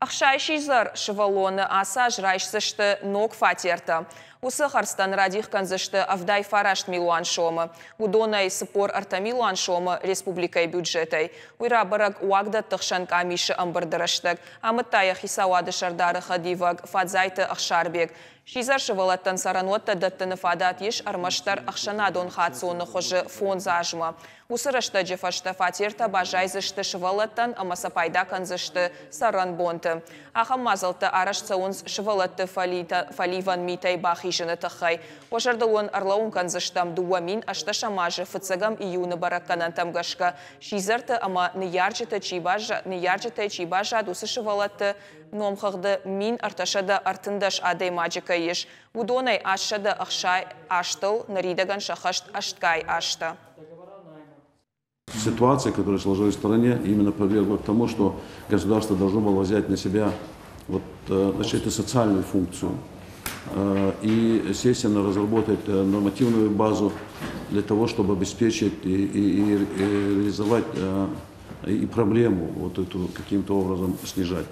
Ақшайшизар шывалоны аса жрайшсышты ног фатерта. Усы Харстан радих канзышты авдай фарашт милуан шомы. Удонай сыпор арта милуан шомы республикай бюджетай. Уйра бараг уагда тықшан камиші амбырдырыштык. Амыттая хисауады шардары хадиваг фадзайты ақшарбек. Шизар шывалаттан сарануатта даттыны фадат еш армаштар ақшанадон хатсуны хожы фон зажма. Усырышты жефашты фатерта бажайзышты шывалаттан амасапайда канзышты саран бонты. Ахам мазалты арашцаунс шывалатты фаливан митай бахижыны тахай. Ожардылуын арлаун канзыштам дуамин ашта шамажы фыцагам июны баракканан тамгашка. Шизарты ама неярджыты чибажа дусы шывалатты номхағды мин арташада артындаш адай маджика еш. Удонай ашшада ақшай аштыл, наридаган шахашт ашткай ашта. Ситуация, которая сложилась в стране, именно повергла к тому, что государство должно было взять на себя эту социальную функцию и, естественно, разработать нормативную базу для того, чтобы обеспечить и реализовать и проблему вот эту каким-то образом снижать.